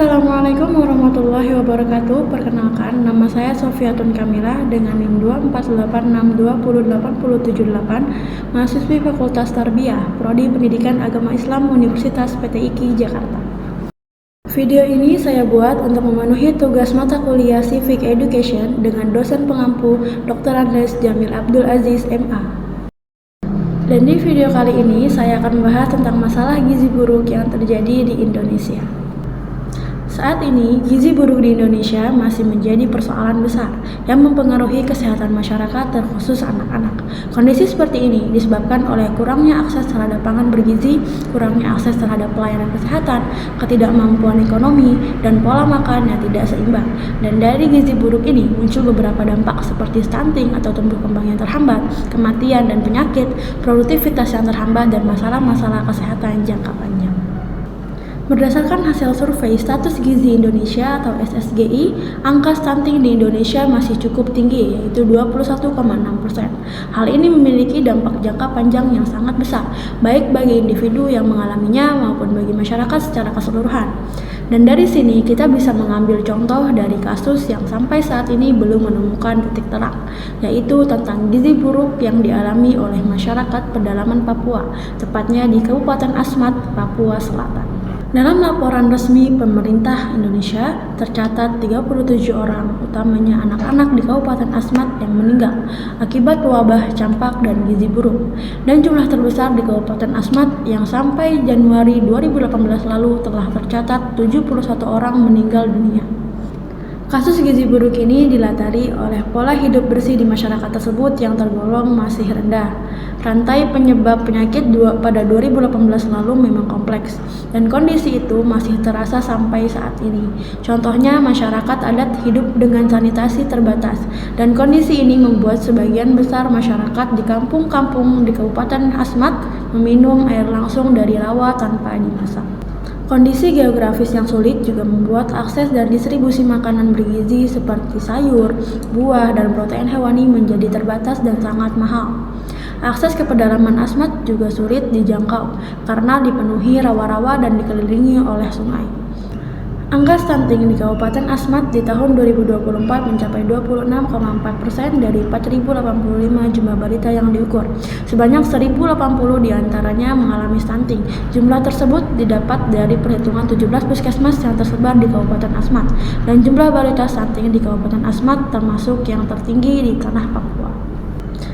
Assalamualaikum warahmatullahi wabarakatuh. Perkenalkan, nama saya Sofiatun Kamila dengan NIM 248620878, mahasiswi Fakultas Tarbiyah, Prodi Pendidikan Agama Islam Universitas PTIQ Jakarta. Video ini saya buat untuk memenuhi tugas mata kuliah Civic Education dengan dosen pengampu Dr. Andes Jamil Abdul Aziz MA. Dan di video kali ini saya akan membahas tentang masalah gizi buruk yang terjadi di Indonesia. Saat ini, gizi buruk di Indonesia masih menjadi persoalan besar yang mempengaruhi kesehatan masyarakat terkhusus anak-anak. Kondisi seperti ini disebabkan oleh kurangnya akses terhadap pangan bergizi, kurangnya akses terhadap pelayanan kesehatan, ketidakmampuan ekonomi, dan pola makan yang tidak seimbang. Dan dari gizi buruk ini muncul beberapa dampak seperti stunting atau tumbuh kembang yang terhambat, kematian dan penyakit, produktivitas yang terhambat, dan masalah-masalah kesehatan jangka panjang. Berdasarkan hasil survei Status Gizi Indonesia atau SSGI, angka stunting di Indonesia masih cukup tinggi, yaitu 21,6%. Hal ini memiliki dampak jangka panjang yang sangat besar, baik bagi individu yang mengalaminya maupun bagi masyarakat secara keseluruhan. Dan dari sini kita bisa mengambil contoh dari kasus yang sampai saat ini belum menemukan titik terang, yaitu tentang gizi buruk yang dialami oleh masyarakat pedalaman Papua, tepatnya di Kabupaten Asmat, Papua Selatan. Dalam laporan resmi pemerintah Indonesia, tercatat 37 orang, utamanya anak-anak di Kabupaten Asmat yang meninggal akibat wabah campak dan gizi buruk. Dan jumlah terbesar di Kabupaten Asmat yang sampai Januari 2018 lalu telah tercatat 71 orang meninggal dunia. Kasus gizi buruk ini dilatari oleh pola hidup bersih di masyarakat tersebut yang tergolong masih rendah. Rantai penyebab penyakit pada 2018 lalu memang kompleks, dan kondisi itu masih terasa sampai saat ini. Contohnya, masyarakat adat hidup dengan sanitasi terbatas, dan kondisi ini membuat sebagian besar masyarakat di kampung-kampung di Kabupaten Asmat meminum air langsung dari rawa tanpa dimasak. Kondisi geografis yang sulit juga membuat akses dan distribusi makanan bergizi seperti sayur, buah, dan protein hewani menjadi terbatas dan sangat mahal. Akses ke pedalaman Asmat juga sulit dijangkau karena dipenuhi rawa-rawa dan dikelilingi oleh sungai. Angka stunting di Kabupaten Asmat di tahun 2024 mencapai 26,4% dari 4.085 jumlah balita yang diukur. Sebanyak 1.080 diantaranya mengalami stunting. Jumlah tersebut didapat dari perhitungan 17 puskesmas yang tersebar di Kabupaten Asmat, dan jumlah balita stunting di Kabupaten Asmat termasuk yang tertinggi di tanah Papua.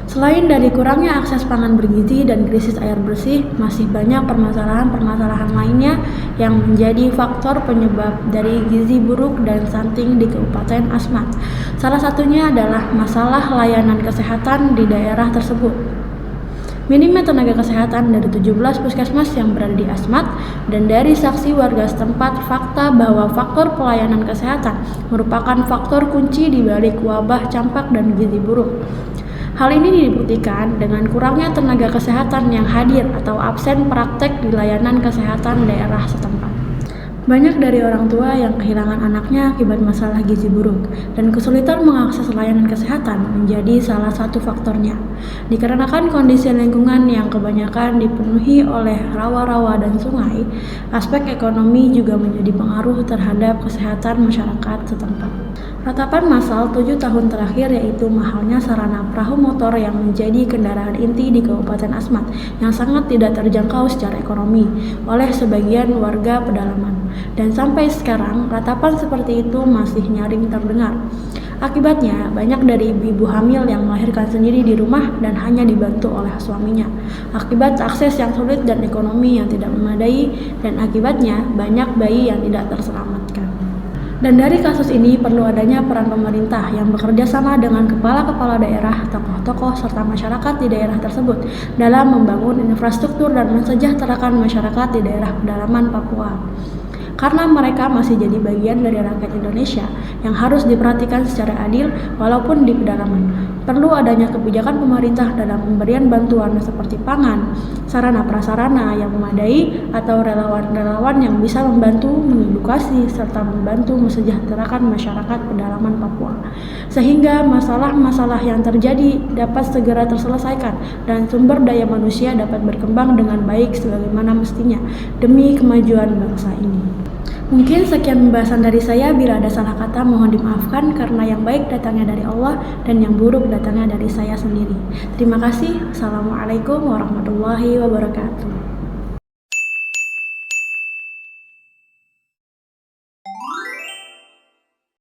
Selain dari kurangnya akses pangan bergizi dan krisis air bersih, masih banyak permasalahan-permasalahan lainnya yang menjadi faktor penyebab dari gizi buruk dan stunting di Kabupaten Asmat. Salah satunya adalah masalah layanan kesehatan di daerah tersebut. Minimnya tenaga kesehatan dari 17 puskesmas yang berada di Asmat, dan dari saksi warga setempat fakta bahwa faktor pelayanan kesehatan merupakan faktor kunci di balik wabah campak dan gizi buruk. Hal ini dibuktikan dengan kurangnya tenaga kesehatan yang hadir atau absen praktek di layanan kesehatan daerah setempat. Banyak dari orang tua yang kehilangan anaknya akibat masalah gizi buruk, dan kesulitan mengakses layanan kesehatan menjadi salah satu faktornya. Dikarenakan kondisi lingkungan yang kebanyakan dipenuhi oleh rawa-rawa dan sungai, aspek ekonomi juga menjadi pengaruh terhadap kesehatan masyarakat setempat. Ratapan massal 7 tahun terakhir yaitu mahalnya sarana perahu motor yang menjadi kendaraan inti di Kabupaten Asmat yang sangat tidak terjangkau secara ekonomi oleh sebagian warga pedalaman. Dan sampai sekarang, ratapan seperti itu masih nyaring terdengar. Akibatnya, banyak dari ibu-ibu hamil yang melahirkan sendiri di rumah dan hanya dibantu oleh suaminya. Akibat akses yang sulit dan ekonomi yang tidak memadai, dan akibatnya banyak bayi yang tidak terselamatkan. Dan dari kasus ini perlu adanya peran pemerintah yang bekerja sama dengan kepala-kepala daerah, tokoh-tokoh, serta masyarakat di daerah tersebut dalam membangun infrastruktur dan mensejahterakan masyarakat di daerah pedalaman Papua. Karena mereka masih jadi bagian dari rakyat Indonesia yang harus diperhatikan secara adil walaupun di pedalaman. Perlu adanya kebijakan pemerintah dalam pemberian bantuan seperti pangan, sarana prasarana yang memadai, atau relawan-relawan yang bisa membantu mengedukasi serta membantu mesejahterakan masyarakat pedalaman Papua. Sehingga masalah-masalah yang terjadi dapat segera terselesaikan dan sumber daya manusia dapat berkembang dengan baik sebagaimana mestinya demi kemajuan bangsa ini. Mungkin sekian pembahasan dari saya. Bila ada salah kata mohon dimaafkan karena yang baik datangnya dari Allah dan yang buruk datangnya dari saya sendiri. Terima kasih. Assalamualaikum warahmatullahi wabarakatuh.